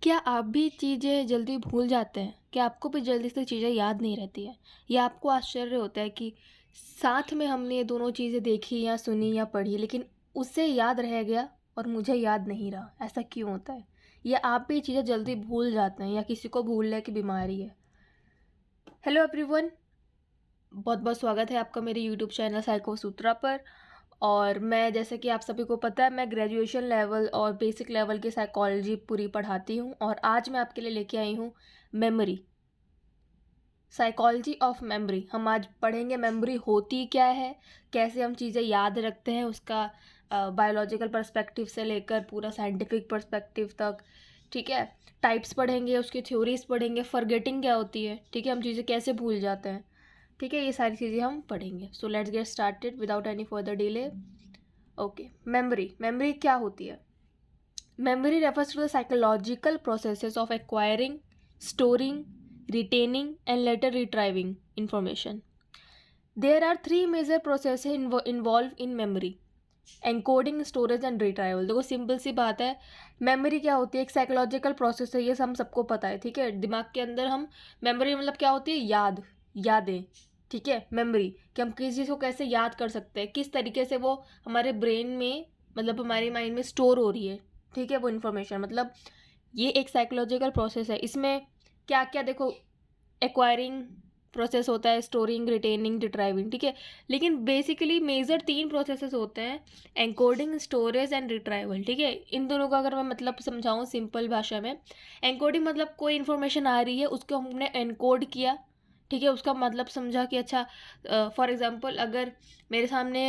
क्या आप भी चीज़ें जल्दी भूल जाते हैं? क्या आपको भी जल्दी से चीज़ें याद नहीं रहती हैं? या आपको आश्चर्य होता है कि साथ में हमने ये दोनों चीज़ें देखी या सुनी या पढ़ी लेकिन उसे याद रह गया और मुझे याद नहीं रहा, ऐसा क्यों होता है? या आप भी चीज़ें जल्दी भूल जाते हैं या किसी को भूलने की बीमारी है? हेलो एवरीवन, बहुत-बहुत स्वागत है आपका मेरे यूट्यूब चैनल साइको सूत्रा पर। और मैं जैसे कि आप सभी को पता है मैं ग्रेजुएशन लेवल और बेसिक लेवल की साइकोलॉजी पूरी पढ़ाती हूँ और आज मैं आपके लिए लेके आई हूँ मेमोरी, साइकोलॉजी ऑफ मेमोरी। हम आज पढ़ेंगे मेमोरी होती क्या है, कैसे हम चीज़ें याद रखते हैं, उसका बायोलॉजिकल पर्सपेक्टिव से लेकर पूरा साइंटिफिक पर्सपेक्टिव तक। ठीक है, टाइप्स पढ़ेंगे, उसकी थ्योरीज पढ़ेंगे, फॉरगेटिंग क्या होती है, ठीक है, हम चीज़ें कैसे भूल जाते हैं। ठीक है, ये सारी चीज़ें हम पढ़ेंगे। So let's get started without any further delay. Okay, memory memory क्या होती है? Memory refers to the psychological processes of acquiring, storing, retaining, and later retrieving information. There are three major processes involved in memory: encoding, storage and retrieval. देखो simple सी बात है, memory क्या होती है? एक साइकोलॉजिकल प्रोसेस है, ये हम सबको पता है। ठीक है, दिमाग के अंदर हम मेमोरी मतलब क्या होती है? यादें। ठीक है, मेमोरी कि हम किसी चीज़ को कैसे याद कर सकते हैं, किस तरीके से वो हमारे ब्रेन में मतलब हमारे माइंड में स्टोर हो रही है। ठीक है, वो इन्फॉर्मेशन मतलब ये एक साइकोलॉजिकल प्रोसेस है। इसमें क्या क्या देखो, एक्वायरिंग प्रोसेस होता है, स्टोरिंग, रिटेनिंग, रिट्राइविंग। ठीक है, लेकिन बेसिकली मेजर तीन प्रोसेसेस होते हैं: एनकोडिंग, स्टोरेज एंड रिट्राइवल। ठीक है, इन दोनों का अगर मैं मतलब समझाऊं सिंपल भाषा में, एनकोडिंग मतलब कोई इन्फॉर्मेशन आ रही है उसको हमने एनकोड किया। ठीक है, उसका मतलब समझा कि अच्छा, फॉर एग्जांपल अगर मेरे सामने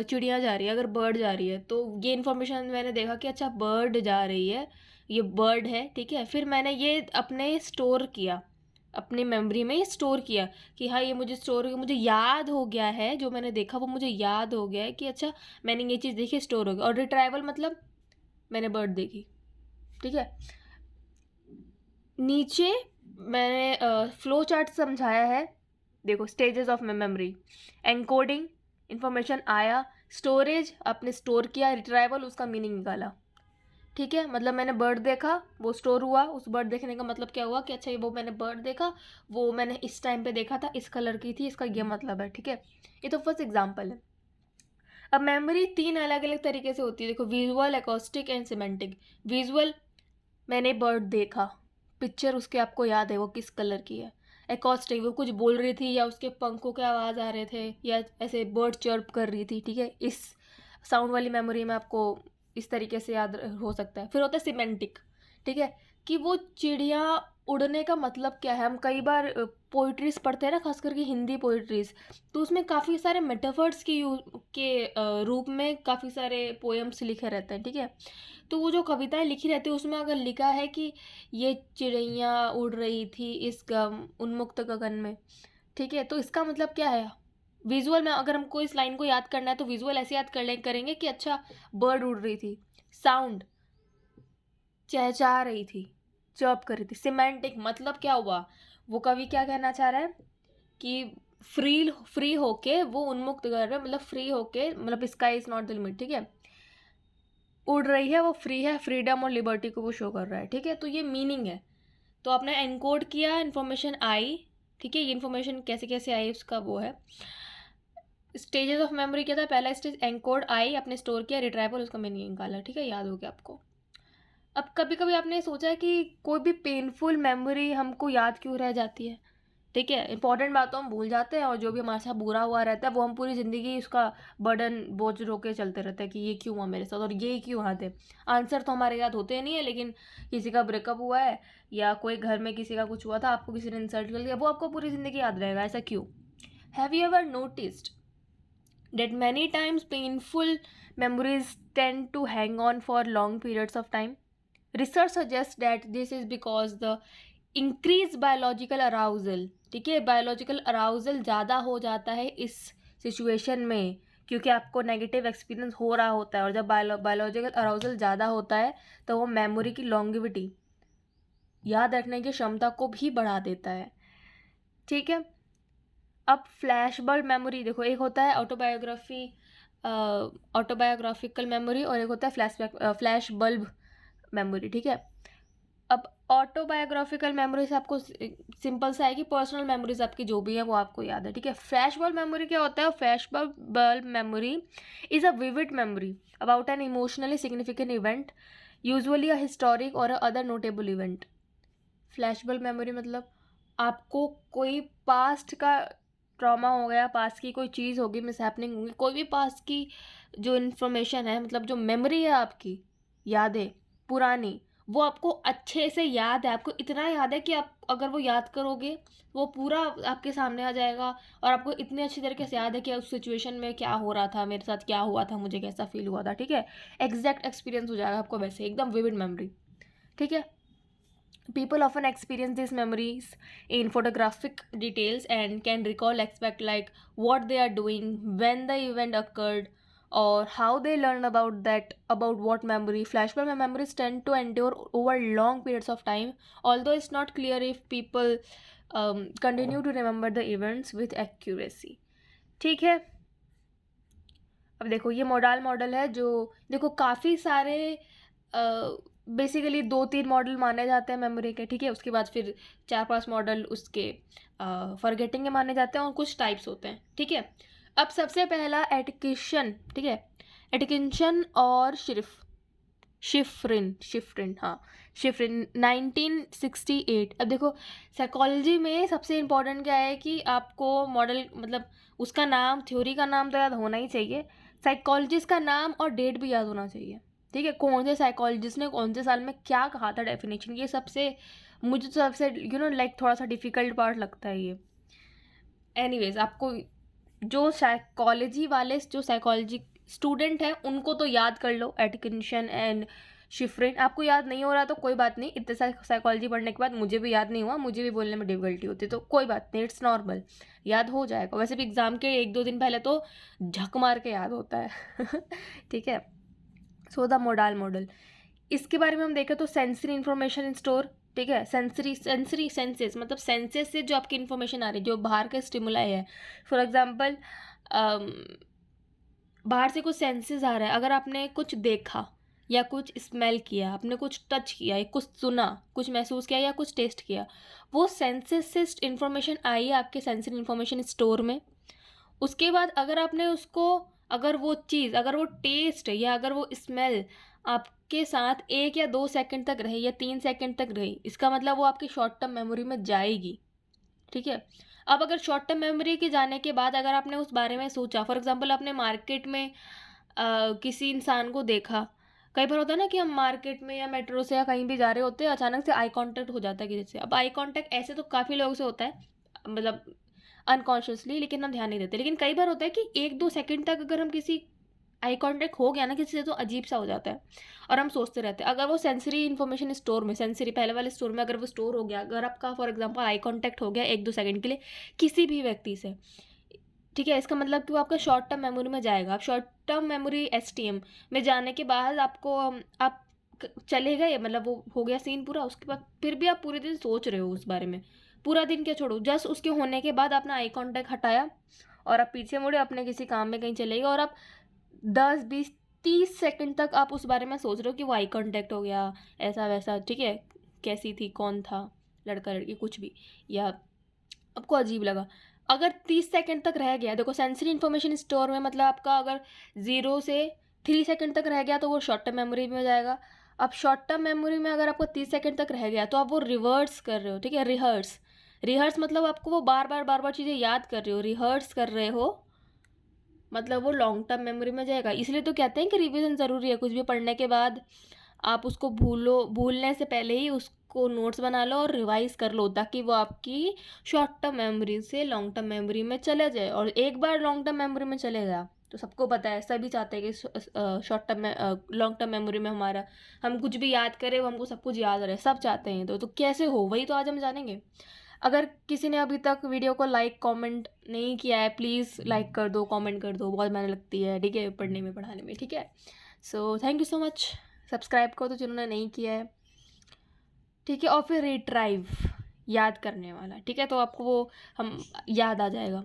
चिड़िया जा रही है, अगर बर्ड जा रही है, तो ये इन्फॉर्मेशन मैंने देखा कि अच्छा बर्ड जा रही है, ये बर्ड है। ठीक है, फिर मैंने ये अपने स्टोर किया, अपनी मेमोरी में स्टोर किया कि हाँ ये मुझे स्टोर, मुझे याद हो गया है, जो मैंने देखा वो मुझे याद हो गया है कि अच्छा मैंने ये चीज़ देखी, स्टोर हो गया। और रिट्राइवल मतलब मैंने बर्ड देखी। ठीक है, नीचे मैंने फ्लो चार्ट समझाया है। देखो, stages of memory: encoding, information आया; स्टोरेज, आपने स्टोर किया; रिट्राइवल, उसका मीनिंग निकाला। ठीक है, मतलब मैंने बर्ड देखा, वो स्टोर हुआ। उस बर्ड देखने का मतलब क्या हुआ कि अच्छा ये वो मैंने बर्ड देखा, वो मैंने इस टाइम पे देखा था, इस कलर की थी, इसका ये मतलब है। ठीक है, ये तो फर्स्ट एग्जांपल है। अब मेमोरी तीन अलग अलग तरीके से होती है। देखो, visual, acoustic and semantic. Visual, मैंने बर्ड देखा, पिक्चर उसके आपको याद है वो किस कलर की है। एकॉस्टिक, वो कुछ बोल रही थी या उसके पंखों के आवाज़ आ रहे थे या ऐसे बर्ड चर्प कर रही थी। ठीक है, इस साउंड वाली मेमोरी में आपको इस तरीके से याद हो सकता है। फिर होता है सिमेंटिक। ठीक है, कि वो चिड़िया उड़ने का मतलब क्या है। हम कई बार पोइट्रीज पढ़ते हैं ना, खास करके हिंदी पोइट्रीज, तो उसमें काफ़ी सारे मेटाफर्स के रूप में काफ़ी सारे पोएम्स लिखे रहते हैं। ठीक है, तो वो जो कविताएं लिखी रहती है उसमें अगर लिखा है कि ये चिड़ैया उड़ रही थी इस उन्मुक्त गगन में, ठीक है, तो इसका मतलब क्या है? विजुअल में अगर हमको इस लाइन को याद करना है तो विजुअल ऐसे याद करेंगे कि अच्छा बर्ड उड़ रही थी। साउंड, चहचहा रही थी, चर्प कर रही थी। सिमेंटिक मतलब क्या हुआ, वो कवि क्या कहना चाह रहा है कि फ्री फ्री होके वो उन्मुक्त कर रहे, मतलब फ्री होके, मतलब sky is not the limit. ठीक है, उड़ रही है, वो फ्री है, फ्रीडम और लिबर्टी को वो शो कर रहा है। ठीक है, तो ये मीनिंग है। तो आपने एनकोड किया, इन्फॉर्मेशन आई। ठीक है, ये इन्फॉर्मेशन कैसे कैसे आई उसका वो है। स्टेजेस ऑफ मेमोरी क्या था? पहला स्टेज एनकोड आई, आपने स्टोर किया; रिट्राइवल, उसका मीनिंग निकाला। ठीक है, याद हो गया आपको। अब कभी कभी आपने सोचा है कि कोई भी पेनफुल मेमोरी हमको याद क्यों रह जाती है? ठीक है, इंपॉर्टेंट बातों हम भूल जाते हैं और जो भी हमारे साथ बुरा हुआ रहता है वो हम पूरी ज़िंदगी उसका बर्डन बोझ रोके चलते रहते हैं कि ये क्यों हुआ मेरे साथ और ये क्यों हुआ थे। आंसर तो हमारे याद होते नहीं है, लेकिन किसी का ब्रेकअप हुआ है या कोई घर में किसी का कुछ हुआ था, आपको किसी ने इंसल्ट कर दिया, वो आपको पूरी ज़िंदगी याद रहेगा। ऐसा क्यों? Have you ever noticed that many times painful memories tend to hang on for long periods of time? Research suggests that this is because the increased biological arousal, ठीक है, बायोलॉजिकल अराउजल ज़्यादा हो जाता है इस सिचुएशन में, क्योंकि आपको नेगेटिव एक्सपीरियंस हो रहा होता है। और जब बायोलॉजिकल अराउजल ज़्यादा होता है तो वो मेमोरी की लॉन्गिविटी, याद रखने की क्षमता को भी बढ़ा देता है। ठीक है, अब फ्लैश बल्ब मेमोरी देखो, एक होता है ऑटोबायोग्राफिकल मेमोरी और एक होता है फ्लैश बल्ब मेमोरी। ठीक है, अब ऑटोबायोग्राफिकल मेमोरीज आपको सिंपल सा है कि पर्सनल मेमोरीज आपकी जो भी है वो आपको याद है, ठीक है। फ्लैश बल्ब मेमोरी क्या होता है? Flash bulb memory is a vivid memory about an emotionally significant event, usually a historic और other notable event. Flash bulb memory मतलब आपको कोई पास्ट का ट्रॉमा हो गया, पास्ट की कोई चीज़ होगी, मिस हैपनिंग होगी, कोई भी पास्ट की जो इन्फॉर्मेशन है, मतलब जो मेमोरी है आपकी, यादें पुरानी, वो आपको अच्छे से याद है। आपको इतना याद है कि आप अगर वो याद करोगे वो पूरा आपके सामने आ जाएगा, और आपको इतनी अच्छी तरीके से याद है कि उस सिचुएशन में क्या हो रहा था, मेरे साथ क्या हुआ था, मुझे कैसा फील हुआ था, ठीक है। एग्जैक्ट एक्सपीरियंस हो जाएगा आपको, वैसे एकदम विविड मेमोरी, ठीक है। People often experience these memories in photographic details and can recall aspects like what they are doing, when the event occurred, or how they learned about what memory. Flashback memories tend to endure over long periods of time, although it's not clear if people continue to remember the events with accuracy. ठीक है। अब देखो ये model है जो, देखो काफ़ी सारे बेसिकली 2-3 मॉडल माने जाते हैं मेमोरी के, ठीक है। उसके बाद फिर 4-5 मॉडल उसके फॉरगेटिंग के माने जाते हैं, और कुछ टाइप्स होते हैं, ठीक है। अब सबसे पहला एटिकेशन, ठीक है। एटिकेशन और शिफ्रिन, हाँ, शिफ्रिन 1968। अब देखो साइकोलॉजी में सबसे इम्पोर्टेंट क्या है कि आपको मॉडल, मतलब उसका नाम, थ्योरी का नाम तो याद होना ही चाहिए, साइकोलॉजिस्ट का नाम और डेट भी याद होना चाहिए, ठीक है। कौन से साइकोलॉजिस्ट ने कौन से साल में क्या कहा था, डेफिनेशन, ये सबसे, मुझे तो सबसे लाइक थोड़ा सा डिफिकल्ट पार्ट लगता है ये। एनीवेज, आपको जो साइकोलॉजी स्टूडेंट हैं उनको तो याद कर लो एटिकिंसन एंड शिफ्रिन। आपको याद नहीं हो रहा तो कोई बात नहीं, इतने सारे साइकोलॉजी पढ़ने के बाद मुझे भी याद नहीं हुआ, मुझे भी बोलने में डिफिकल्टी होती, तो कोई बात नहीं, इट्स नॉर्मल, याद हो जाएगा। वैसे भी एग्ज़ाम के 1-2 दिन पहले तो झक मार के याद होता है ठीक है। सो द मॉडल, इसके बारे में हम देखें तो सेंसरी इन्फॉर्मेशन स्टोर, ठीक है। सेंसरी सेंसेस, मतलब सेंसेस से जो आपकी इन्फॉर्मेशन आ रही है, जो बाहर के स्टिमुलाई है। फॉर एग्जांपल बाहर से कुछ सेंसेस आ रहा है, अगर आपने कुछ देखा या कुछ स्मेल किया, आपने कुछ टच किया या कुछ सुना, कुछ महसूस किया या कुछ टेस्ट किया, वो सेंसेस से इन्फॉर्मेशन आई है आपके सेंसरी इन्फॉर्मेशन स्टोर में। उसके बाद अगर आपने उसको, अगर वो चीज़, अगर वो टेस्ट या अगर वो स्मेल आपके साथ 1 या 2 सेकंड तक रही या 3 सेकंड तक रही, इसका मतलब वो आपकी शॉर्ट टर्म मेमोरी में जाएगी, ठीक है। अब अगर शॉर्ट टर्म मेमोरी के जाने के बाद अगर आपने उस बारे में सोचा, फॉर एग्जांपल आपने मार्केट में किसी इंसान को देखा, कई बार होता है ना कि हम मार्केट में या मेट्रो से या कहीं भी जा रहे होते हैं, अचानक से आई कांटेक्ट हो जाता है किसी से। अब आई कांटेक्ट ऐसे तो काफ़ी लोगों से होता है, मतलब अनकॉन्शियसली, लेकिन हम ध्यान नहीं देते। लेकिन कई बार होता है कि 1-2 सेकंड तक अगर हम किसी आई कांटेक्ट हो गया ना किसी से, तो अजीब सा हो जाता है और हम सोचते रहते हैं। अगर वो सेंसरी इन्फॉर्मेशन स्टोर में, सेंसरी पहले वाले स्टोर में अगर वो स्टोर हो गया, अगर आपका फॉर एग्जांपल आई कांटेक्ट हो गया 1-2 सेकंड के लिए किसी भी व्यक्ति से, ठीक है, इसका मतलब कि वो आपका शॉर्ट टर्म मेमोरी में जाएगा। आप शॉर्ट टर्म मेमोरी एसटीएम में जाने के बाद आपको आप चले गए, मतलब वो हो गया सीन पूरा, उसके बाद फिर भी आप पूरे दिन सोच रहे हो उस बारे में, पूरा दिन क्या छोड़ो, जस्ट उसके होने के बाद आपने आई कांटेक्ट हटाया और आप पीछे मुड़े अपने किसी काम में कहीं चले गए, और आप 10-20-30 सेकंड तक आप उस बारे में सोच रहे हो कि वो आई कांटेक्ट हो गया, ऐसा वैसा, ठीक है, कैसी थी, कौन था, लड़का लड़की, कुछ भी, या आपको अजीब लगा। अगर 30 सेकंड तक रह गया, देखो सेंसरी इन्फॉर्मेशन स्टोर में मतलब आपका अगर 0 से 3 सेकंड तक रह गया तो वो शॉर्ट टर्म मेमोरी में जाएगा। अब शॉर्ट टर्म मेमोरी में अगर आपको 30 सेकंड तक रह गया तो आप वो रिवर्स कर रहे हो, ठीक है, रिहर्स मतलब आपको वो बार बार चीज़ें याद कर रहे हो, रिहर्स कर रहे हो, मतलब वो लॉन्ग टर्म मेमोरी में जाएगा। इसलिए तो कहते हैं कि रिवीजन ज़रूरी है, कुछ भी पढ़ने के बाद आप उसको भूलने से पहले ही उसको नोट्स बना लो और रिवाइज कर लो, ताकि वो आपकी शॉर्ट टर्म मेमोरी से लॉन्ग टर्म मेमोरी में चले जाए। और एक बार लॉन्ग टर्म मेमोरी में चले गया तो सबको पता है, सभी चाहते हैं कि शॉर्ट टर्म में, लॉन्ग टर्म मेमोरी में हमारा, हम कुछ भी याद करें, वो हमको सब कुछ याद रहे, सब चाहते हैं। तो कैसे हो, वही तो आज हम जानेंगे। अगर किसी ने अभी तक वीडियो को लाइक कमेंट नहीं किया है, प्लीज़ लाइक कर दो, कमेंट कर दो, बहुत मेहनत लगती है, ठीक है, पढ़ने में, पढ़ाने में, ठीक है। So thank you so much. Subscribe करो तो जिन्होंने नहीं किया है, ठीक है। और फिर रिट्राइव, याद करने वाला, ठीक है, तो आपको वो हम याद आ जाएगा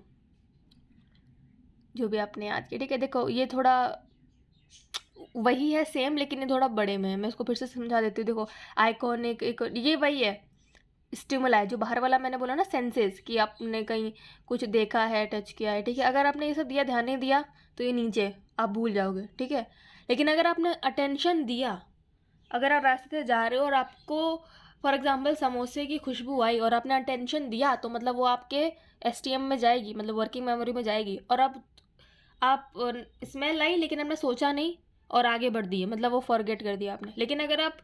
जो भी आपने याद किया, ठीक है। देखो ये थोड़ा वही है सेम, लेकिन ये थोड़ा बड़े में है। मैं इसको फिर से समझा देती हूँ। देखो आइकॉनिक एक ये वही है, स्टिमुला है जो बाहर वाला मैंने बोला ना, सेंसेस, कि आपने कहीं कुछ देखा है, टच किया है, ठीक है। अगर आपने ये सब दिया, ध्यान नहीं दिया, तो ये नीचे आप भूल जाओगे, ठीक है। लेकिन अगर आपने अटेंशन दिया, अगर आप रास्ते से जा रहे हो और आपको फॉर एग्जांपल समोसे की खुशबू आई और आपने अटेंशन दिया, तो मतलब वो आपके एसटीएम में जाएगी, मतलब वर्किंग मेमोरी में जाएगी। और अब आप स्मेल आई लेकिन आपने सोचा नहीं और आगे बढ़ दिए, मतलब वो फॉरगेट कर दिया आपने। लेकिन अगर आप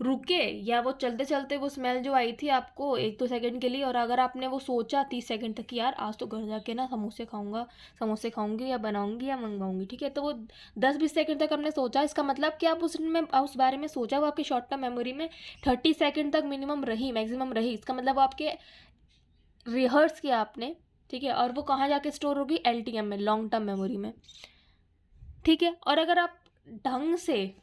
रुके या वो चलते चलते वो स्मेल जो आई थी आपको 1-2 सेकंड के लिए, और अगर आपने वो सोचा 30 सेकंड तक कि यार आज तो घर जाके ना समोसे खाऊंगा, समोसे खाऊंगी या बनाऊंगी या मंगवाऊंगी, ठीक है, तो वो 10-20 सेकंड तक आपने सोचा, इसका मतलब कि आप उसमें उस बारे में सोचा, वो आपकी शॉर्ट टर्म मेमोरी में 30 सेकंड तक मिनिमम रही, मैक्सिमम रही। इसका मतलब वो आपके रिहर्स किया आपने, ठीक है। और वो कहाँ जाके स्टोर होगी? LTM में, लॉन्ग टर्म मेमोरी में, ठीक है। और अगर आप ढंग से,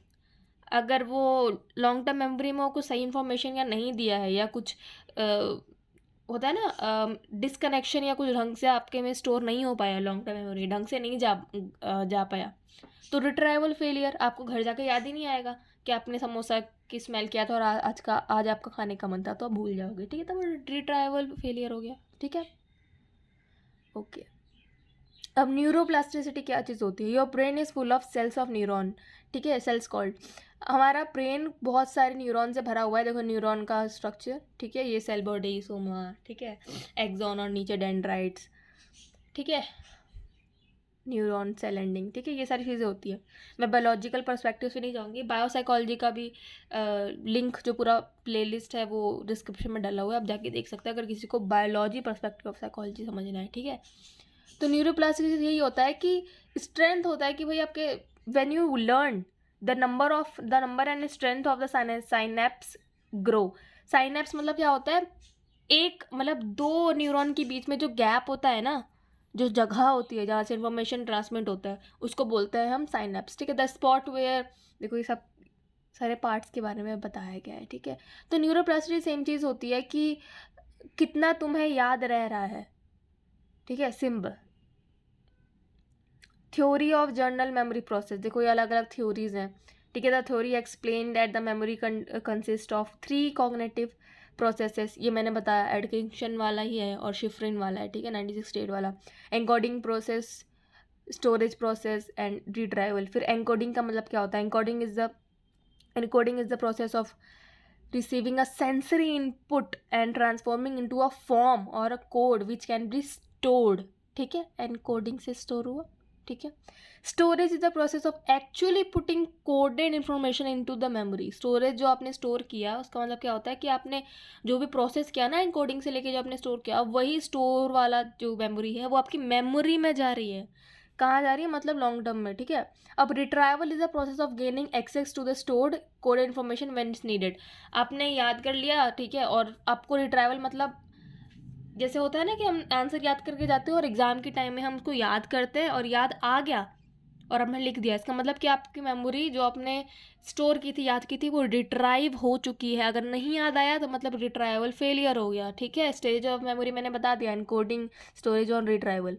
अगर वो लॉन्ग टर्म मेमोरी में वो कुछ सही इन्फॉर्मेशन या नहीं दिया है, या कुछ होता है ना डिसकनेक्शन, या कुछ ढंग से आपके में स्टोर नहीं हो पाया, लॉन्ग टर्म मेमोरी ढंग से नहीं जा पाया, तो रिट्राइवल फेलियर, आपको घर जाके याद ही नहीं आएगा कि आपने समोसा की स्मेल किया था और आज आपका खाने का मन था, तो आप भूल जाओगे, ठीक है। तो वो रिट्राइवल फेलियर हो गया, ठीक है। ओके, अब न्यूरोप्लास्टिसिटी क्या चीज़ होती है? Your brain is full of cells of neuron, ठीक है, सेल्स कॉल्ड। हमारा ब्रेन बहुत सारे न्यूरॉन से भरा हुआ है। देखो न्यूरॉन का स्ट्रक्चर, ठीक है, ये सेल बॉडी, सोमा, ठीक है, एक्सॉन और नीचे डेंड्राइट्स, ठीक है, न्यूरॉन सेल एंडिंग, ठीक है, ये सारी चीज़ें होती है। मैं बायोलॉजिकल पर्सपेक्टिव से नहीं जाऊँगी, बायोसाइकोलॉजी का भी लिंक जो पूरा प्लेलिस्ट है वो डिस्क्रिप्शन में डाला हुआ है, आप जाके देख सकते हैं अगर किसी को बायोलॉजी पर्सपेक्टिव ऑफ साइकोलॉजी समझना है, ठीक है। तो न्यूरोप्लास्टिसिटी यही होता है कि स्ट्रेंथ होता है कि भाई आपके when you learn the number and strength of the synapse grow. Synapse मतलब क्या होता है? एक मतलब दो न्यूरॉन के बीच में जो गैप होता है ना, जो जगह होती है जहाँ से इंफॉर्मेशन ट्रांसमिट होता है, उसको बोलते हैं हम साइनेप्स, ठीक है। द स्पॉट वेयर, देखो ये सब सारे पार्ट्स के बारे में बताया गया है, ठीक है। तो न्यूरोप्लास्टिसिटी सेम चीज़ होती है कि कितना तुम्हें याद रह रहा है, ठीक है। Symbol theory of journal memory process, देखो ये अलग अलग थ्योरीज हैं, ठीक है। The theory explain that the memory consist of 3 cognitive processes, ये मैंने बताया, एडकिंसन वाला ही है और शिफ्रिन वाला है, ठीक है, 96 वाला। Encoding process, storage process and retrieval. फिर एनकोडिंग का मतलब क्या होता है? Encoding is the process of receiving a sensory input and transforming into a form or a code which can be stored, ठीक है, एनकोडिंग से स्टोर हुआ, ठीक है। Storage is the process of actually putting coded information into the memory. Storage जो आपने store किया, उसका मतलब क्या होता है कि आपने जो भी प्रोसेस किया ना एनकोडिंग से लेके जो आपने स्टोर किया, वही स्टोर वाला जो मेमोरी है वो आपकी मेमोरी में जा रही है। कहाँ जा रही है? मतलब लॉन्ग टर्म में, ठीक है। अब retrieval is the process of gaining access to the stored coded information when it's needed. आपने याद कर लिया, ठीक है, और आपको रिट्राइवल मतलब जैसे होता है ना कि हम आंसर याद करके जाते हैं और एग्जाम के टाइम में हम उसको याद करते हैं और याद आ गया और हमने लिख दिया, इसका मतलब कि आपकी मेमोरी जो आपने स्टोर की थी, याद की थी, वो रिट्राइव हो चुकी है। अगर नहीं याद आया तो मतलब रिट्राइवल फेलियर हो गया, ठीक है। स्टेज ऑफ मेमोरी मैंने बता दिया, एनकोडिंग, स्टोरेज और रिट्राइवल।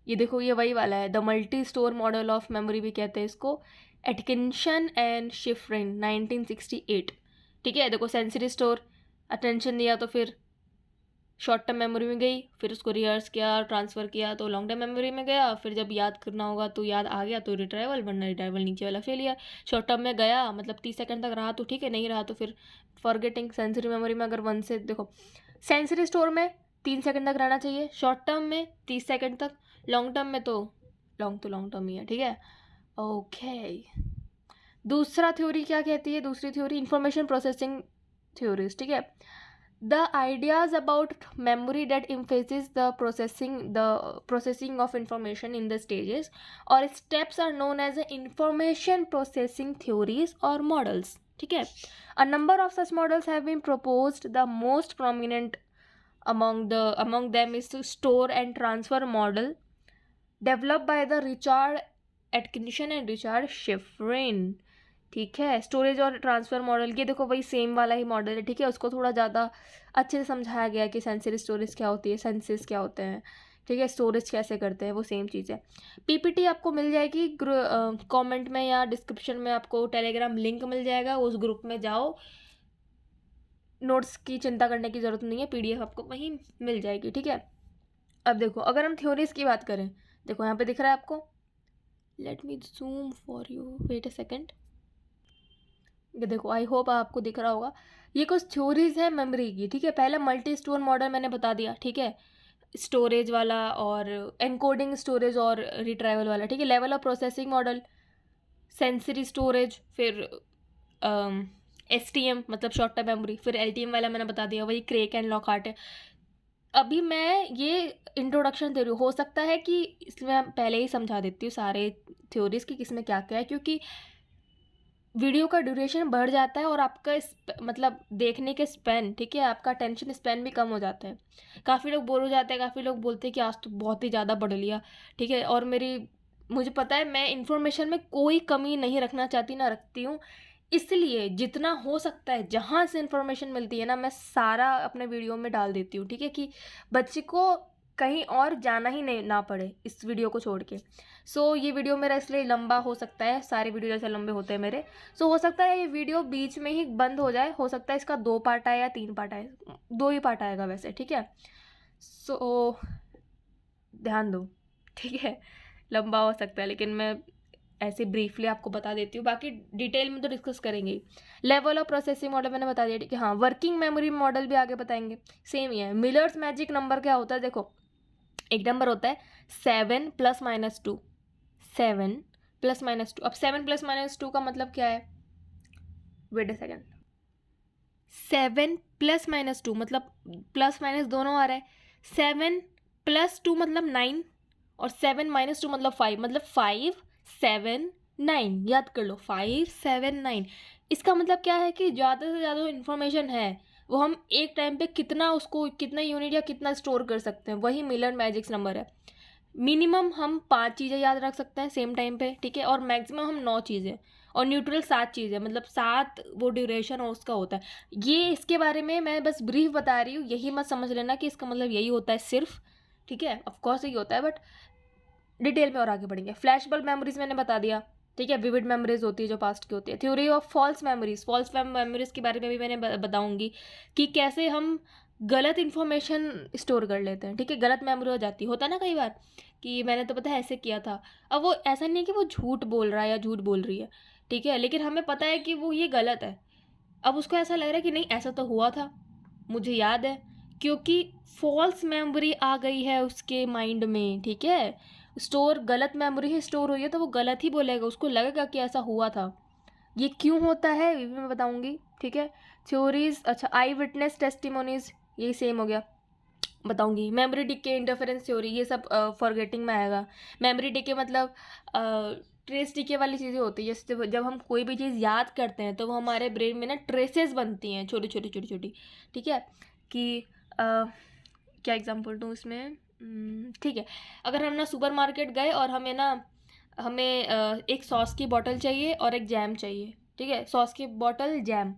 ये देखो ये वही वाला है, the multi store model of memory भी कहते हैं इसको, एटकिंसन एंड शिफ्रिन 1968, ठीक है। देखो सेंसरी स्टोर, अटेंशन दिया तो फिर शॉर्ट टर्म मेमोरी में गई, फिर उसको रिहर्स किया, ट्रांसफ़र किया तो लॉन्ग टर्म मेमोरी में गया, फिर जब याद करना होगा तो याद आ गया तो रिट्राइवल, वरना रिट्राइवल नीचे वाला फेलियर। शॉर्ट टर्म में गया मतलब 30 सेकंड तक रहा तो ठीक है, नहीं रहा तो फिर फॉरगेटिंग। सेंसरी मेमोरी में अगर 1 से, देखो सेंसरी स्टोर में 3 सेकंड तक रहना चाहिए, शॉर्ट टर्म में 30 सेकंड तक, लॉन्ग टर्म में तो लॉन्ग टर्म ही है, ठीक है। ओके, दूसरा थ्योरी क्या कहती है? दूसरी थ्योरी इंफॉर्मेशन प्रोसेसिंग थ्योरीज, ठीक है। The ideas about memory that emphasizes the processing of information in the stages or steps are known as information processing theories or models, ठीक है। A number of such models have been proposed. The most prominent among them is the store and transfer model developed by the Richard Atkinson and Richard Shiffrin, ठीक है। Storage और transfer model, ये देखो वही same वाला ही model है, ठीक है। उसको थोड़ा ज़्यादा अच्छे से समझाया गया कि सेंसरी स्टोरेज क्या होती है, सेंसेस क्या होते हैं, ठीक है, स्टोरेज कैसे करते हैं वो सेम चीज़ है। पीपीटी आपको मिल जाएगी कमेंट में या डिस्क्रिप्शन में, आपको टेलीग्राम लिंक मिल जाएगा, उस ग्रुप में जाओ, नोट्स की चिंता करने की ज़रूरत नहीं है, पीडीएफ आपको वहीं मिल जाएगी। ठीक है, अब देखो अगर हम थ्योरीज की बात करें, देखो यहाँ पे दिख रहा है आपको, let me zoom for you, wait a second, ये देखो, आई होप आपको दिख रहा होगा, ये कुछ थ्योरीज है मेमोरी की। ठीक है, पहले मल्टी स्टोर मॉडल मैंने बता दिया, ठीक है, स्टोरेज वाला और एनकोडिंग स्टोरेज और रिट्राइवल वाला। ठीक है, level of processing model, sensory storage, फिर STM मतलब शॉर्ट टर्म मेमोरी, फिर LTM वाला मैंने बता दिया, वही क्रेक एंड लॉकहार्ट है। अभी मैं ये इंट्रोडक्शन दे रही हूँ, हो सकता है कि इसमें मैं पहले ही समझा देती हूँ सारे थ्योरीज की किसमें क्या क्या है, क्योंकि वीडियो का ड्यूरेशन बढ़ जाता है और आपका मतलब देखने के स्पेन, ठीक है, आपका अटेंशन स्पेन भी कम हो जाता है। काफ़ी लोग बोर हो जाते हैं, काफ़ी लोग बोलते हैं कि आज तो बहुत ही ज़्यादा बढ़ लिया। ठीक है, और मुझे पता है मैं इन्फॉर्मेशन में कोई कमी नहीं रखना चाहती, ना रखती हूँ, इसलिए जितना हो सकता है जहाँ से इन्फॉर्मेशन मिलती है ना, मैं सारा अपने वीडियो में डाल देती हूँ। ठीक है, कि बच्चे को कहीं और जाना ही नहीं ना पड़े इस वीडियो को छोड़ के। ये वीडियो मेरा इसलिए लंबा हो सकता है, सारे वीडियो जैसे लंबे होते हैं मेरे। हो सकता है ये वीडियो बीच में ही बंद हो जाए, हो सकता है इसका 2 पार्ट आए या 3 पार्ट आए, 2 ही पार्ट आएगा वैसे। ठीक है, ध्यान दो, ठीक है, लंबा हो सकता है, लेकिन मैं ऐसे ब्रीफली आपको बता देती हूँ, बाकी डिटेल में तो डिस्कस करेंगे। लेवल ऑफ प्रोसेसिंग मॉडल मैंने बता दिया, ठीक है। हाँ, वर्किंग मेमोरी मॉडल भी आगे बताएंगे, सेम ही है। मिलर्स मैजिक नंबर क्या होता है, देखो एक नंबर होता है 7 + -2, 7 + -2। अब 7 + -2 का मतलब क्या है, वेट अ सेकेंड, 7 + -2 मतलब प्लस माइनस दोनों आ रहा है, 7 + 2 मतलब 9 और 7 - 2 मतलब 5, मतलब 5 7 9, याद कर लो, 5 7 9। इसका मतलब क्या है कि ज़्यादा से ज़्यादा इन्फॉर्मेशन है वो हम एक टाइम पे कितना यूनिट या कितना स्टोर कर सकते हैं, वही मिलर मैजिक्स नंबर है। मिनिमम हम 5 चीज़ें याद रख सकते हैं सेम टाइम पे, ठीक है, और मैक्सिमम हम 9 चीज़ें, और न्यूट्रल 7 चीज़ें, मतलब 7 वो ड्यूरेशन और उसका होता है। ये इसके बारे में मैं बस ब्रीफ बता रही हूँ, यही मत समझ लेना कि इसका मतलब यही होता है सिर्फ। ठीक है, ऑफकोर्स यही होता है, बट डिटेल में और आगे बढ़ेंगे। फ्लैशबल्ब मेमोरीज मैंने बता दिया, ठीक है, विविड मेमोरीज होती है जो पास्ट की होती है। थ्योरी ऑफ फॉल्स मेमोरीज के बारे में भी मैंने बताऊंगी कि कैसे हम गलत इन्फॉर्मेशन स्टोर कर लेते हैं। ठीक है, गलत मेमोरी हो जाती होता है ना कई बार कि मैंने तो पता है ऐसे किया था। अब वो ऐसा नहीं है कि वो झूठ बोल रहा है या झूठ बोल रही है, ठीक है, लेकिन हमें पता है कि वो ये गलत है। अब उसको ऐसा लग रहा है कि नहीं ऐसा तो हुआ था, मुझे याद है, क्योंकि फॉल्स मेमोरी आ गई है उसके माइंड में। ठीक है, स्टोर गलत मेमोरी ही स्टोर हुई है, तो वो गलत ही बोलेगा, उसको लगेगा कि ऐसा हुआ था। ये क्यों होता है ये भी मैं बताऊंगी। ठीक है, थ्योरीज, अच्छा, आई विटनेस टेस्टिमोनीज, यही सेम हो गया, बताऊंगी। मेमोरी डिके, इंटरफेरेंस थ्योरी, ये सब फॉरगेटिंग में आएगा। मेमोरी डिके मतलब ट्रेस डिके वाली चीज़ें होती है, जैसे जब हम कोई भी चीज़ याद करते हैं तो वो हमारे ब्रेन में ना ट्रेसेस बनती हैं, छोटी छोटी छोटी छोटी। ठीक है, कि क्या एग्जांपल दूँ इसमें, ठीक है, अगर हम ना सुपर मार्केट गए और हमें एक सॉस की बॉटल चाहिए और एक जैम चाहिए। ठीक है, सॉस की बॉटल, जैम।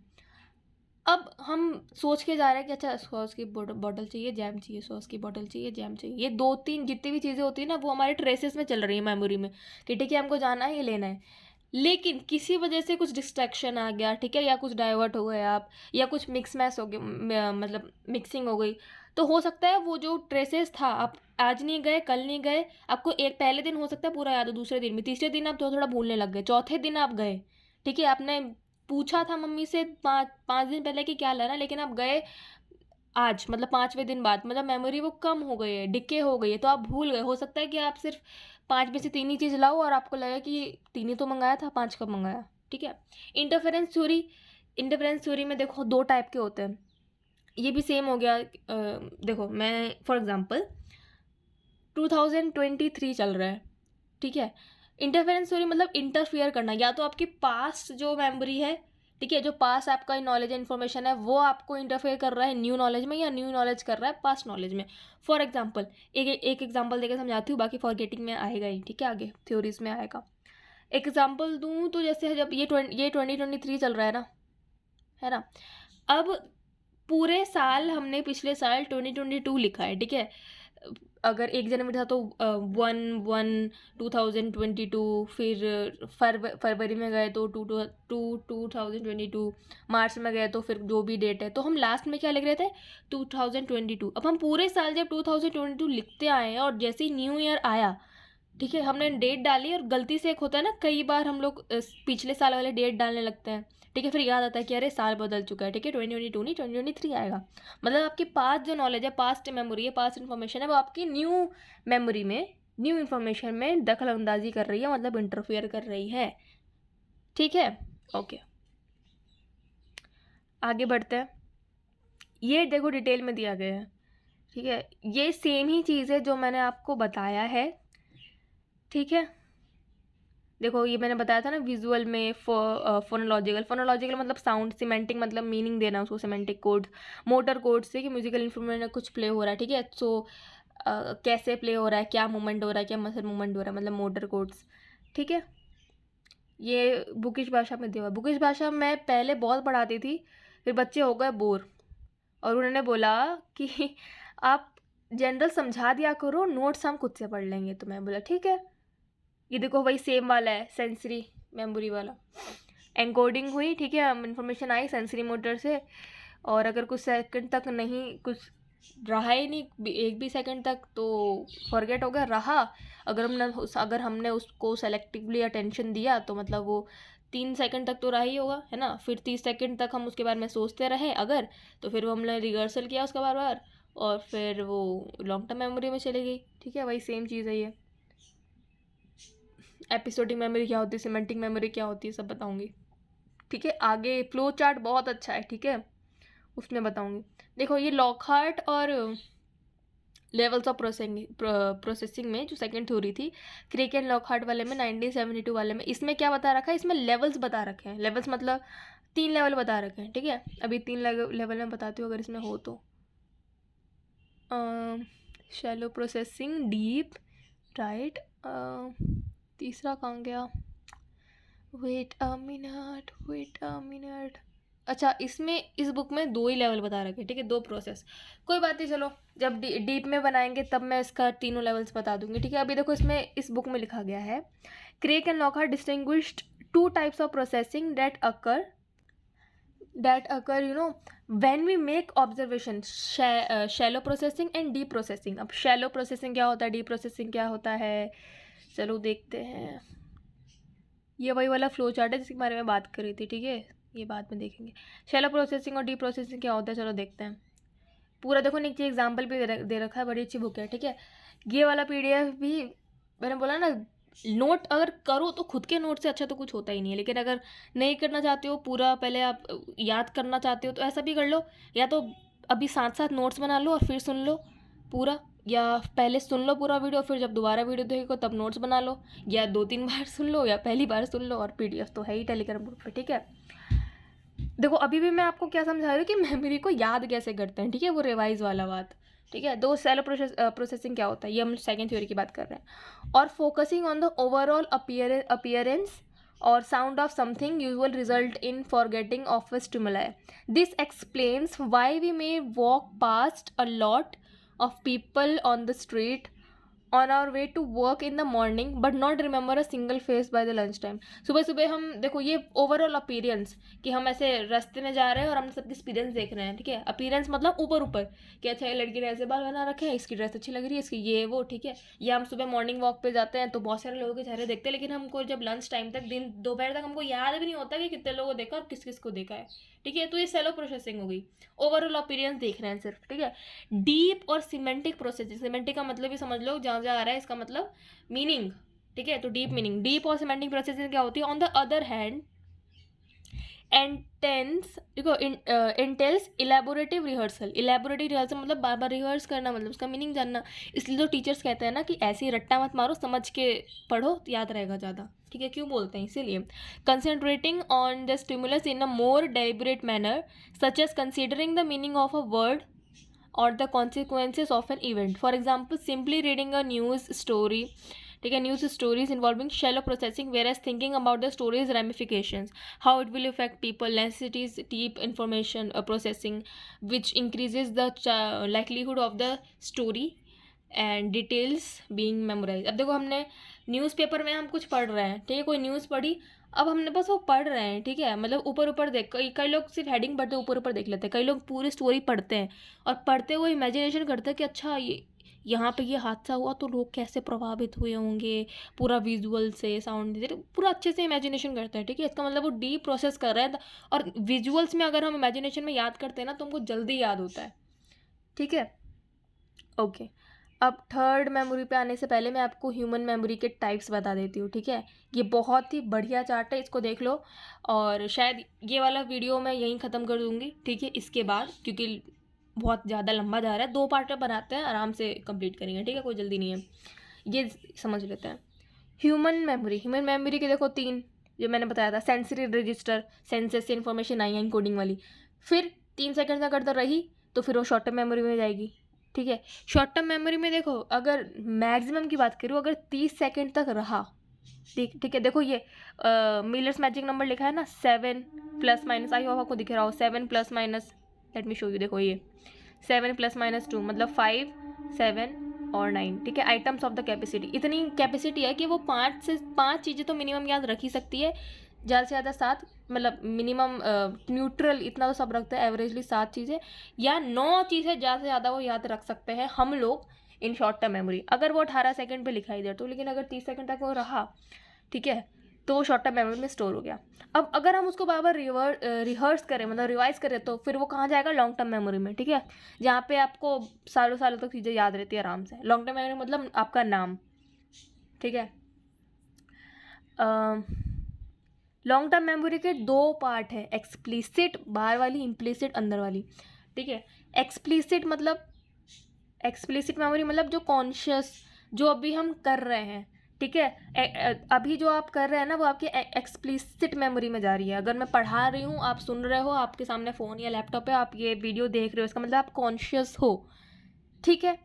अब हम सोच के जा रहे हैं कि अच्छा सॉस की बॉटल चाहिए, जैम चाहिए, सॉस की बॉटल चाहिए, जैम चाहिए, ये 2-3 जितनी भी चीज़ें होती है ना वो हमारे ट्रेसेस में चल रही है मेमोरी में कि ठीक है हमको जाना है, ये लेना है। लेकिन किसी वजह से कुछ डिस्ट्रैक्शन आ गया, ठीक है, या कुछ डाइवर्ट हो गए आप, या कुछ मिक्स मैच हो गया, मतलब मिक्सिंग हो गई, तो हो सकता है वो जो ट्रेसेस था, आप आज नहीं गए, कल नहीं गए, आपको एक पहले दिन हो सकता है पूरा याद हो, दूसरे दिन में, तीसरे दिन आप थोड़ा थोड़ा भूलने लग गए, चौथे दिन आप गए, ठीक है, आपने पूछा था मम्मी से 5 दिन पहले कि क्या लाना, लेकिन आप गए आज, मतलब 5वें दिन बाद, मतलब मेमोरी वो कम हो गई है, डिके हो गई है, तो आप भूल गए। हो सकता है कि आप सिर्फ 5 में से 3 ही चीज़ लाओ और आपको लगा कि 3 ही तो मंगाया था, 5 कब मंगाया। ठीक है, इंटरफेरेंस थ्योरी में देखो 2 टाइप के होते हैं, ये भी सेम हो गया। देखो मैं फॉर एग्जांपल 2023 चल रहा है, ठीक है, इंटरफेरेंस थ्योरी मतलब इंटरफियर करना, या तो आपकी पास्ट जो मेमोरी है, ठीक है, जो पास्ट आपका नॉलेज इन्फॉर्मेशन है वो आपको इंटरफेयर कर रहा है न्यू नॉलेज में, या न्यू नॉलेज कर रहा है पास्ट नॉलेज में। फॉर एग्जांपल एक एग्जांपल देकर समझाती हूँ, बाकी फॉरगेटिंग में आएगा ही, ठीक है, आगे थ्योरीज में आएगा। एग्जांपल दूँ तो जैसे जब ये 2023 चल रहा है ना, अब पूरे साल हमने पिछले साल 2022 लिखा है, ठीक है, अगर 1 जनवरी था तो 1/1/2022, फिर फरवरी में गए तो 2022, मार्च में गए तो फिर जो भी डेट है, तो हम लास्ट में क्या लिख रहे थे 2022। अब हम पूरे साल जब 2022 लिखते आए हैं और जैसे ही न्यू ईयर आया, ठीक है, हमने डेट डाली और गलती से एक होता है ना, कई बार हम लोग पिछले साल वाले डेट डालने लगते हैं, ठीक है, फिर याद आता है कि अरे साल बदल चुका है, ठीक है, 2022 नहीं 2023 आएगा। मतलब आपकी पास्ट जो नॉलेज है, पास्ट मेमोरी है, पास्ट इन्फॉर्मेशन है, वो आपकी न्यू मेमोरी में, न्यू इन्फॉर्मेशन में दखल अंदाजी कर रही है, मतलब इंटरफेयर कर रही है, ठीक है। ओके, आगे बढ़ते हैं। ये देखो डिटेल में दिया गया है, ठीक है, ये सेम ही चीज़ है जो मैंने आपको बताया है, ठीक है। देखो ये मैंने बताया था ना, विजुअल में फोनोलॉजिकल मतलब साउंड, सिमेंटिक मतलब मीनिंग देना उसको, सिमेंटिक कोड, मोटर कोड से कि म्यूजिकल इंस्ट्रूमेंट में कुछ प्ले हो रहा है, ठीक है, सो कैसे प्ले हो रहा है, क्या मूवमेंट हो रहा है, क्या मसल मूवमेंट हो रहा है, मतलब मोटर कोड्स, ठीक है। ये बुकिश भाषा में दिया हुआ। बुकिश भाषा मैं पहले बहुत पढ़ाती थी, फिर बच्चे हो गए बोर, और उन्होंने बोला कि आप जनरल समझा दिया करो, नोट्स हम खुद से पढ़ लेंगे। तो मैं बोला ठीक है। ये देखो वही सेम वाला है, सेंसरी मेमोरी वाला, एनकोडिंग हुई, ठीक है, इन्फॉर्मेशन आई सेंसरी मोटर से, और अगर कुछ सेकंड तक नहीं, कुछ रहा ही नहीं एक भी सेकंड तक, तो फॉरगेट हो गया, रहा। अगर हमने उसको सेलेक्टिवली अटेंशन दिया तो मतलब वो 3 सेकंड तक तो रहा ही होगा, है ना। फिर 30 सेकंड तक हम उसके बारे में सोचते रहे अगर, तो फिर वो हमने रिहर्सल किया उसका बार बार, और फिर वो लॉन्ग टर्म मेमोरी में चली गई, ठीक है। वही सेम चीज़ है ये। एपिसोडिक मेमोरी क्या होती है, सिमेंटिक मेमोरी क्या होती है, सब बताऊंगी, ठीक है। आगे फ्लो चार्ट बहुत अच्छा है, ठीक है, उसमें बताऊंगी। देखो ये लॉकहार्ट और लेवल्स ऑफ प्रोसेसिंग में जो सेकंड थ्योरी थी, क्रेक एंड लॉकहार्ट वाले में, 1972 वाले में, इसमें क्या बता रखा है, इसमें लेवल्स बता रखे हैं। लेवल्स मतलब 3 लेवल बता रखे हैं, ठीक है। अभी 3 लेवल में बताती हूँ अगर इसमें हो तो। शैलो प्रोसेसिंग, डीप, राइट, तीसरा कहाँ गया, वेट अ मिनट। अच्छा, इसमें इस बुक में 2 ही लेवल बता रखे, ठीक है, 2 प्रोसेस। कोई बात नहीं, चलो जब डीप में बनाएंगे तब मैं इसका तीनों लेवल्स बता दूंगी, ठीक है। अभी देखो इसमें इस बुक में लिखा गया है, crack and Lockhart distinguished 2 types of processing that occur when we make observation, shallow processing and deep processing। अब shallow processing क्या होता है, deep processing क्या होता है, चलो देखते हैं। ये वही वाला फ्लो चार्ट है जिसके बारे में बात कर रही थी, ठीक है, ये बाद में देखेंगे। शैलो प्रोसेसिंग और डीप प्रोसेसिंग क्या होता है, चलो देखते हैं पूरा। देखो नीचे एग्जाम्पल भी दे रखा है, बड़ी अच्छी बुक है, ठीक है। ये वाला PDF भी मैंने बोला ना, नोट अगर करो तो खुद के नोट से अच्छा तो कुछ होता ही नहीं है, लेकिन अगर नहीं करना चाहते हो पूरा, पहले आप याद करना चाहते हो तो ऐसा भी कर लो, या तो अभी साथ साथ नोट्स बना लो और फिर सुन लो पूरा, या पहले सुन लो पूरा वीडियो, फिर जब दोबारा वीडियो देखो तब नोट्स बना लो, या 2-3 बार सुन लो या पहली बार सुन लो, और PDF तो है ही टेलीग्राम ग्रुप पे, ठीक है। देखो अभी भी मैं आपको क्या समझा रही हूँ कि मेमोरी को याद कैसे करते हैं, ठीक है, वो रिवाइज वाला बात, ठीक है। 2 शैलो प्रोसेसिंग क्या होता है, ये हम सेकेंड थ्योरी की बात कर रहे हैं। और focusing on the overall appearance और sound of something usual result in forgetting of a stimuli. This explains why we may walk past a lot of people on the street on our way to work in the morning but not remember a single face by the lunch time। सुबह सुबह हम देखो ये overall appearance, कि हम ऐसे रास्ते में जा रहे हैं और हम सबकी एक्सपीरियंस देख रहे हैं, ठीक है। अपीयरेंस मतलब ऊपर ऊपर कि अच्छा ये लड़की ने ऐसे बाल बना रखे हैं, इसकी ड्रेस अच्छी लग रही है, इसकी ये वो, ठीक है। या हम सुबह मॉर्निंग वॉक पे जाते हैं तो बहुत सारे लोगों के चेहरे देखते हैं, लेकिन हमको जब लंच टाइम तक, दिन दोपहर तक हमको याद भी नहीं होता कि कितने लोगों को देखा और किस किस को देखा है, ठीक है। तो ये सेलो प्रोसेसिंग हो गई, ओवरऑल अपीयरेंस देख रहे हैं सिर्फ, ठीक है। डीप और सिमेंटिक प्रोसेसिंग, सिमेंटिक का मतलब भी समझ लो जहाँ जहाँ आ रहा है इसका मतलब मीनिंग, ठीक है। तो डीप मीनिंग, डीप और सिमेंटिक प्रोसेसिंग क्या होती है, on the other hand entails elaborative rehearsal. Elaborative rehearsal मतलब बार बार रिहर्स करना, मतलब उसका मीनिंग जानना। इसलिए तो टीचर्स कहते हैं ना कि ऐसे ही रट्टा मत मारो, समझ के पढ़ो तो याद रहेगा ज़्यादा, ठीक है। क्यों बोलते हैं, इसीलिए। Concentrating on the stimulus in a more deliberate manner, such as considering the meaning of a word or the consequences of an event। For example, simply reading a news story, ठीक है, news stories involving shallow processing, whereas thinking about the story's ramifications, how it will affect people, necessitates deep information processing, which increases the likelihood of the story and details being memorize. अब देखो हमने newspaper में हम कुछ पढ़ रहे हैं, ठीक है, कोई न्यूज़ पढ़ी, अब हमने बस वो पढ़ रहे हैं, ठीक है, मतलब ऊपर ऊपर देख, कई लोग सिर्फ हेडिंग पढ़ते हैं, ऊपर ऊपर देख लेते हैं, कई लोग पूरी स्टोरी पढ़ते हैं और पढ़ते हुए इमेजिनेशन करते हैं कि अच्छा ये यहाँ पे ये हादसा हुआ तो लोग कैसे प्रभावित हुए होंगे, पूरा विजुअल से, साउंड से, पूरा अच्छे से इमेजिनेशन करते हैं, ठीक है। इसका मतलब वो डीप प्रोसेस कर रहे हैं। और विजुअल्स में अगर हम इमेजिनेशन में याद करते हैं ना तो हमको जल्दी याद होता है, ठीक है। ओके, अब थर्ड मेमोरी पे आने से पहले मैं आपको ह्यूमन मेमोरी के टाइप्स बता देती हूँ, ठीक है। ये बहुत ही बढ़िया चार्ट है, इसको देख लो। और शायद ये वाला वीडियो मैं यहीं ख़त्म कर दूँगी, ठीक है, इसके बाद, क्योंकि बहुत ज़्यादा लंबा जा रहा है। 2 पार्ट में बनाते हैं, आराम से कंप्लीट करेंगे, ठीक है, कोई जल्दी नहीं है। ये समझ लेते हैं। ह्यूमन मेमोरी के देखो 3 जो मैंने बताया था। सेंसरी रजिस्टर, सेंसेस से इन्फॉर्मेशन आई है इनकोडिंग वाली, फिर 3 सेकंड तक अगर रही तो फिर वो शॉर्ट टर्म मेमोरी में जाएगी, ठीक है। शॉर्ट टर्म मेमोरी में देखो, अगर मैक्सिमम की बात करूँ, अगर 30 सेकंड तक रहा, ठीक है, देखो ये मिलर्स मैजिक नंबर लिखा है ना, 7 प्लस माइनस, आई होप आपको दिख रहा हो, 7 plus minus, let me show you, देखो ये 7 प्लस माइनस 2 मतलब 5, 7 और 9, ठीक है। आइटम्स ऑफ द कैपेसिटी, इतनी कैपेसिटी है कि वो 5 चीज़ें तो मिनिमम याद रख ही सकती है, ज़्यादा से ज़्यादा 7, मतलब मिनिमम न्यूट्रल इतना तो सब रखते हैं, एवरेजली 7 चीज़ें या 9 चीज़ें ज़्यादा से ज़्यादा वो याद रख सकते हैं हम लोग इन शॉर्ट टर्म मेमोरी, अगर वो 18 सेकंड पे लिखाई दे तो। लेकिन अगर 30 सेकंड तक वो रहा, ठीक है, तो वो शॉर्ट टर्म मेमोरी में स्टोर हो गया। अब अगर हम उसको बार बार रिहर्स करें, मतलब रिवाइज करें, तो फिर वो कहाँ जाएगा, लॉन्ग टर्म मेमोरी में, ठीक है, जहाँ पे आपको सालों सालों तक चीज़ें याद रहती है आराम से। लॉन्ग टर्म मेमोरी मतलब आपका नाम, ठीक है। लॉन्ग टर्म मेमोरी के 2 पार्ट है, एक्सप्लिसिट बाहर वाली, इम्प्लिसिट अंदर वाली, ठीक है। एक्सप्लिसिट मेमोरी मतलब जो कॉन्शियस, जो अभी हम कर रहे हैं, ठीक है, अभी जो आप कर रहे हैं ना वो आपकी एक्सप्लिसिट मेमोरी में जा रही है। अगर मैं पढ़ा रही हूँ, आप सुन रहे हो, आपके सामने फ़ोन या लैपटॉप है, आप ये वीडियो देख रहे हो, इसका मतलब आप कॉन्शियस हो, ठीक है।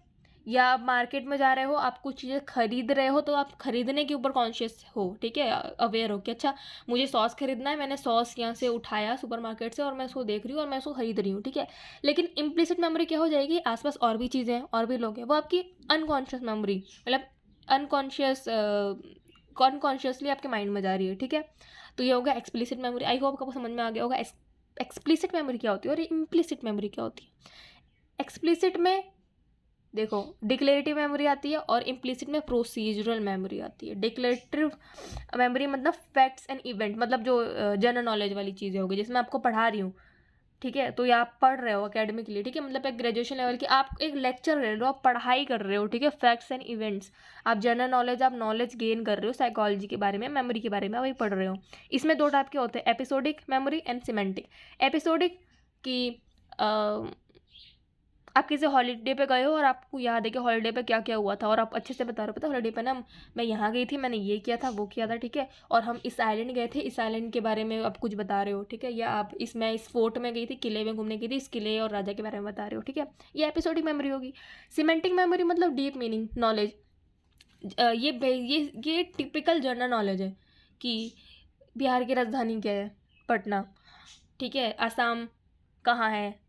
या आप मार्केट में जा रहे हो, आप कुछ चीज़ें खरीद रहे हो, तो आप खरीदने के ऊपर कॉन्शियस हो, ठीक है, अवेयर हो कि अच्छा मुझे सॉस खरीदना है, मैंने सॉस यहाँ से उठाया सुपरमार्केट से और मैं उसको देख रही हूँ और मैं उसको खरीद रही हूँ, ठीक है। लेकिन इम्प्लिसिट मेमोरी क्या हो जाएगी, आसपास और भी चीज़ें हैं, और भी लोग हैं, वो आपकी अनकॉन्शियस मेमोरी, मतलब अनकॉन्शियसली आपके माइंड में जा रही है, ठीक है। तो ये होगा एक्सप्लिसिट मेमोरी। आई होप आपको समझ में आ गया होगा एक्सप्लिसिट मेमोरी क्या होती है और इम्प्लिसिट मेमोरी क्या होती है। एक्सप्लिसिट में देखो डिक्लेरेटिव मेमोरी आती है और इम्प्लिसिट में प्रोसीजरल मेमोरी आती है। डिक्लेरेटिव मेमोरी मतलब फैक्ट्स एंड इवेंट, मतलब जो जनरल नॉलेज वाली चीज़ें होगी, जिसमें आपको पढ़ा रही हूँ, ठीक है, तो ये आप पढ़ रहे हो एकेडमिक के लिए, ठीक है, मतलब एक ग्रेजुएशन लेवल की आप एक लेक्चर ले रहे हो, आप पढ़ाई कर रहे हो, ठीक है, फैक्ट्स एंड इवेंट्स, आप जनरल नॉलेज, आप नॉलेज गेन कर रहे हो साइकोलॉजी के बारे में, मेमोरी के बारे में, वही पढ़ रहे हो। इसमें 2 टाइप के होते हैं, episodic memory and semantic. Episodic की आप किसी हॉलीडे पे गए हो और आपको याद है कि हॉलीडे पे क्या क्या हुआ था और आप अच्छे से बता रहे हो, पता हॉलीडे पे ना मैं यहाँ गई थी, मैंने ये किया था, वो किया था, ठीक है, और हम इस आइलैंड गए थे, इस आइलैंड के बारे में आप कुछ बता रहे हो, ठीक है, या आप मैं इस फोर्ट में गई थी, किले में घूमने गई थी, इस किले और राजा के बारे में बता रहे हो, ठीक है, ये एपिसोडिक मेमोरी होगी। सिमेंटिक मेमोरी मतलब डीप मीनिंग नॉलेज, ये टिपिकल जनरल नॉलेज है कि बिहार की राजधानी क्या है, पटना, ठीक है, असम कहाँ है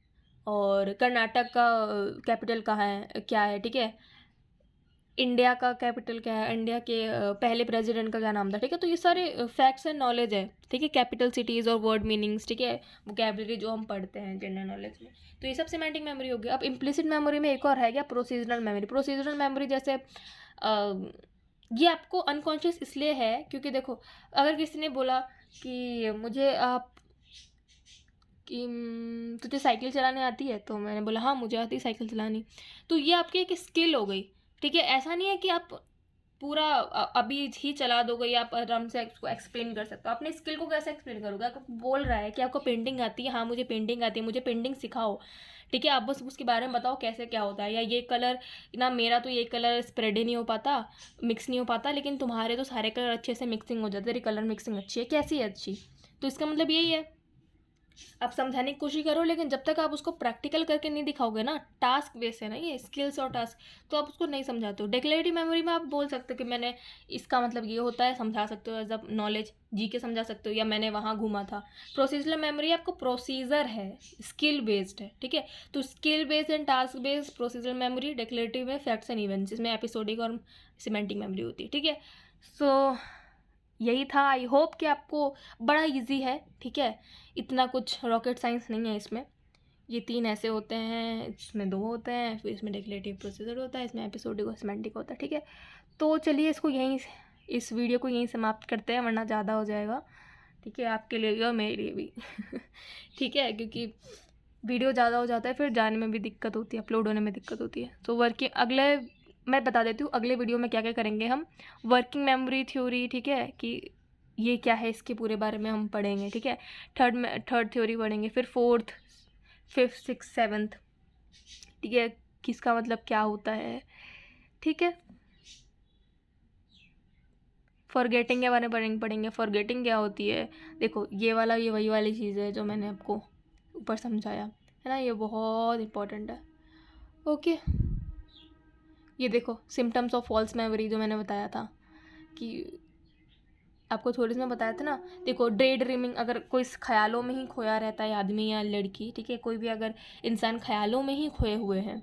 और कर्नाटक का कैपिटल कहाँ है, क्या है, ठीक है, इंडिया का कैपिटल क्या है, इंडिया के पहले प्रेसिडेंट का क्या नाम था, ठीक है। तो ये सारे फैक्ट्स एंड नॉलेज है, ठीक है, कैपिटल सिटीज़ और वर्ड मीनिंग्स, ठीक है, वोकैबुलरी जो हम पढ़ते हैं जनरल नॉलेज में, तो ये सब सिमेंटिक मेमोरी होगी। अब इम्प्लिसिट मेमोरी में एक और है क्या, प्रोसीजरल मेमोरी। प्रोसीजरल मेमोरी जैसे ये आपको अनकॉन्शियस इसलिए है क्योंकि देखो, अगर किसी ने बोला कि मुझे आप कि तुझे साइकिल चलाने आती है, तो मैंने बोला हाँ मुझे आती है साइकिल चलानी, तो ये आपकी एक स्किल हो गई, ठीक है। ऐसा नहीं है कि आप पूरा अभी ही चला दोगे या आप आराम से उसको एक्सप्लेन कर सकते हो। अपने स्किल को कैसे एक्सप्लेन करोगे, आपको बोल रहा है कि आपको पेंटिंग आती है, हाँ मुझे पेंटिंग आती है, मुझे पेंटिंग सिखाओ, ठीक है, आप बस उसके बारे में बताओ कैसे क्या होता है, या ये कलर ना, मेरा तो ये कलर स्प्रेड ही नहीं हो पाता, मिक्स नहीं हो पाता, लेकिन तुम्हारे तो सारे कलर अच्छे से मिक्सिंग हो जाते, तेरी कलर मिक्सिंग अच्छी है, कैसी है अच्छी, तो इसका मतलब यही है आप समझाने की कोशिश करो, लेकिन जब तक आप उसको प्रैक्टिकल करके नहीं दिखाओगे ना, टास्क बेस है ना ये, स्किल्स और टास्क, तो आप उसको नहीं समझाते हो। डिक्लेरेटिव मेमोरी में आप बोल सकते हो कि मैंने इसका मतलब ये होता है, समझा सकते हो एज अ नॉलेज, जी के समझा सकते हो, या मैंने वहाँ घूमा था। प्रोसीजरल मेमोरी आपको प्रोसीजर है, स्किल बेस्ड है, ठीक है। तो skill based and task based procedural memory, declarative में फैक्ट्स एंड इवेंट्स, इसमें एपिसोडिक और सिमेंटिक मेमोरी होती है, ठीक है। सो यही था। आई होप कि आपको बड़ा इजी है, ठीक है। इतना कुछ रॉकेट साइंस नहीं है इसमें। ये 3 ऐसे होते हैं, इसमें 2 होते हैं, फिर इसमें डिक्लेरेटिव प्रोसीजर होता है, इसमें एपिसोडिक और सिमेंटिक होता है, ठीक है। तो चलिए इसको यहीं, इस वीडियो को यहीं समाप्त करते हैं, वरना ज़्यादा हो जाएगा, ठीक है, आपके लिए भी और मेरे लिए भी ठीक है, क्योंकि वीडियो ज़्यादा हो जाता है फिर जाने में भी दिक्कत होती है, अपलोड होने में दिक्कत होती है। तो वर्किंग, अगले मैं बता देती हूँ अगले वीडियो में क्या क्या करेंगे हम। वर्किंग मेमोरी थ्योरी, ठीक है, कि ये क्या है, इसके पूरे बारे में हम पढ़ेंगे, ठीक है। थर्ड थ्योरी पढ़ेंगे, फिर फोर्थ, फिफ्थ, सिक्स, सेवन्थ, ठीक है, किसका मतलब क्या होता है, ठीक है। फॉरगेटिंग के बारे में पढ़ेंगे, फॉरगेटिंग क्या होती है। देखो ये वाला, ये वही वाली चीज़ है जो मैंने आपको ऊपर समझाया है ना, ये बहुत इंपॉर्टेंट है। ओके, ये देखो सिम्टम्स ऑफ फॉल्स मेमोरी जो मैंने बताया था, कि आपको थोड़ी सी मैं बताया था ना। देखो डे ड्रीमिंग, अगर कोई ख्यालों में ही खोया रहता है आदमी या लड़की, ठीक है, कोई भी अगर इंसान ख्यालों में ही खोए हुए हैं,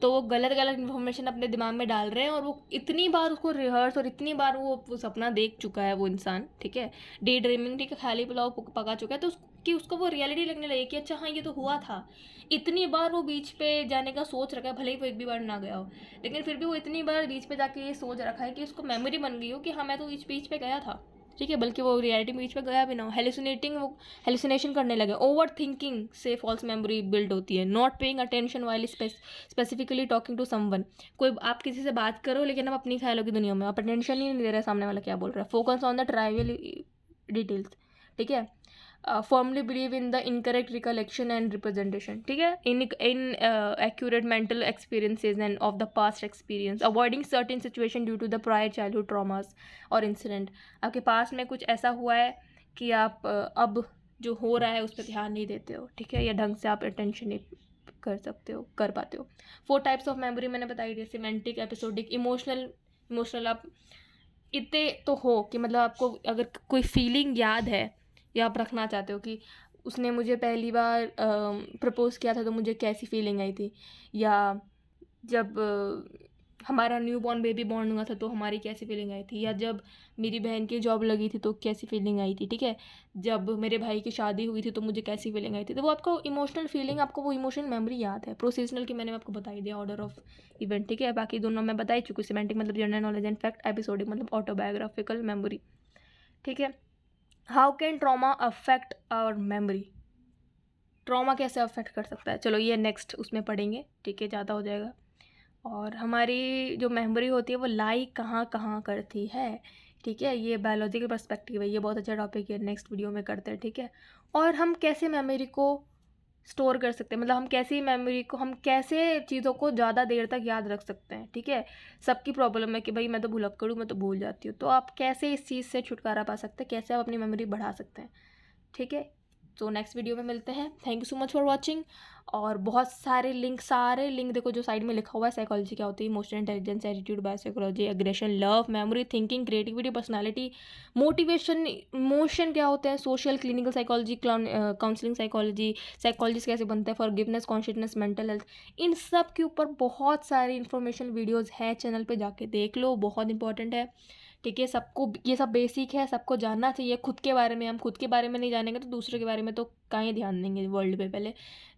तो वो गलत गलत इन्फॉर्मेशन अपने दिमाग में डाल रहे हैं, और वो इतनी बार उसको रिहर्स और इतनी बार वो सपना देख चुका है वो इंसान, ठीक है। डे ड्रीमिंग, ठीक है, ख्याली पुलाव पका चुका है, तो कि उसको वो रियलिटी लगने लगे कि अच्छा हाँ ये तो हुआ था। इतनी बार वो बीच पे जाने का सोच रखा है, भले ही वो एक भी बार ना गया हो, लेकिन फिर भी वो इतनी बार बीच पे जाके ये सोच रखा है कि उसको मेमोरी बन गई हो कि हाँ मैं तो बीच पे गया था, ठीक है, बल्कि वो रियलिटी में बीच पे गया भी ना हो। हेलुसिनेटिंग, वो हेलुसिनेशन करने लगे। ओवर थिंकिंग से फॉल्स मेमोरी बिल्ड होती है। Not paying attention while specifically talking to someone, कोई आप किसी से बात करो लेकिन आप अपनी ख्यालों की दुनिया में, आप अटेंशन ही नहीं दे रहे सामने वाला क्या बोल रहा है। Focus on the trivial details, ठीक है। Formally believe in the incorrect recollection and representation, ठीक है, inaccurate mental experiences and of the past experience, avoiding certain situation due to the prior childhood traumas और incident. आपके पास में कुछ ऐसा हुआ है कि आप अब जो हो रहा है उस पर ध्यान नहीं देते हो, ठीक है, या ढंग से आप अटेंशन नहीं कर पाते हो। 4 टाइप्स ऑफ मेमोरी मैंने बताई थी, सिमेंटिक, एपिसोडिक, इमोशनल। इमोशनल आप इतने तो हो कि मतलब आपको अगर कोई फीलिंग याद है या आप रखना चाहते हो कि उसने मुझे पहली बार प्रपोज़ किया था तो मुझे कैसी फीलिंग आई थी, या जब हमारा न्यू बॉर्न बेबी बॉर्न हुआ था तो हमारी कैसी फीलिंग आई थी, या जब मेरी बहन की जॉब लगी थी तो कैसी फीलिंग आई थी, ठीक है, जब मेरे भाई की शादी हुई थी तो मुझे कैसी फीलिंग आई थी। तो वो आपको इमोशनल फीलिंग, आपको वो इमोशनल मेमोरी याद है। प्रोसेशनल की मैंने आपको बताई दिया, ऑर्डर ऑफ इवेंट, ठीक है। बाकी दोनों मैं बता ही चुकी। सिमेंटिक मतलब general knowledge and fact, episodic मतलब ऑटोबायोग्राफिकल मेमोरी, ठीक है। How can trauma affect our memory, trauma कैसे अफेक्ट कर सकता है, चलो ये नेक्स्ट उसमें पढ़ेंगे, ठीक है, ज़्यादा हो जाएगा। और हमारी जो मेमोरी होती है वो लाई कहाँ कहाँ करती है, ठीक है, ये बायोलॉजिकल पर्सपेक्टिव है, ये बहुत अच्छा टॉपिक है, नेक्स्ट वीडियो में करते हैं, ठीक है। और हम कैसे मेमोरी को स्टोर कर सकते हैं, मतलब हम कैसे मेमोरी को, हम कैसे चीज़ों को ज़्यादा देर तक याद रख सकते हैं, ठीक है। सबकी प्रॉब्लम है कि भाई मैं तो भुलक्कड़ हूँ, मैं तो भूल जाती हूँ, तो आप कैसे इस चीज़ से छुटकारा पा सकते हैं, कैसे आप अपनी मेमोरी बढ़ा सकते हैं, ठीक है। तो नेक्स्ट वीडियो में मिलते हैं। Thank you so much for watching. और बहुत सारे लिंक देखो जो साइड में लिखा हुआ है, साइकोलॉजी क्या होती है, emotional intelligence, attitude, biopsychology, aggression, love, memory, thinking, creativity, personality, motivation, emotion क्या होते हैं, social, clinical psychology, counselling psychology, psychologist कैसे बनते हैं, फॉरगिवनेस, कॉन्शियसनेस, मेंटल हेल्थ, इन सब के ऊपर बहुत सारी इन्फॉर्मेशन वीडियोज़ है, चैनल पर जाके देख लो, बहुत इंपॉर्टेंट है, ठीक है। सबको ये सब बेसिक है, सबको जानना चाहिए। खुद के बारे में, हम खुद के बारे में नहीं जानेंगे तो दूसरे के बारे में तो कहीं ध्यान देंगे वर्ल्ड पे, पहले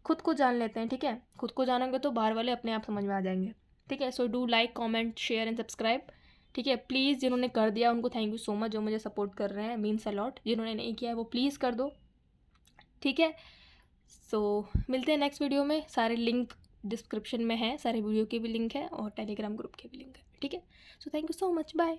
खुद को जान लेते हैं, ठीक है। खुद को जानोगे तो बाहर वाले अपने आप समझ में आ जाएंगे, ठीक है। So do like, comment, share and subscribe, ठीक है। प्लीज़ जिन्होंने कर दिया उनको थैंक यू सो मच, जो मुझे सपोर्ट कर रहे हैं, मीन्स अ लॉट। जिन्होंने नहीं किया है वो प्लीज़ कर दो, ठीक है। सो मिलते हैं नेक्स्ट वीडियो में। सारे लिंक डिस्क्रिप्शन में है, सारे वीडियो के भी लिंक है और टेलीग्राम ग्रुप के भी लिंक है, ठीक है। So thank you so much, bye.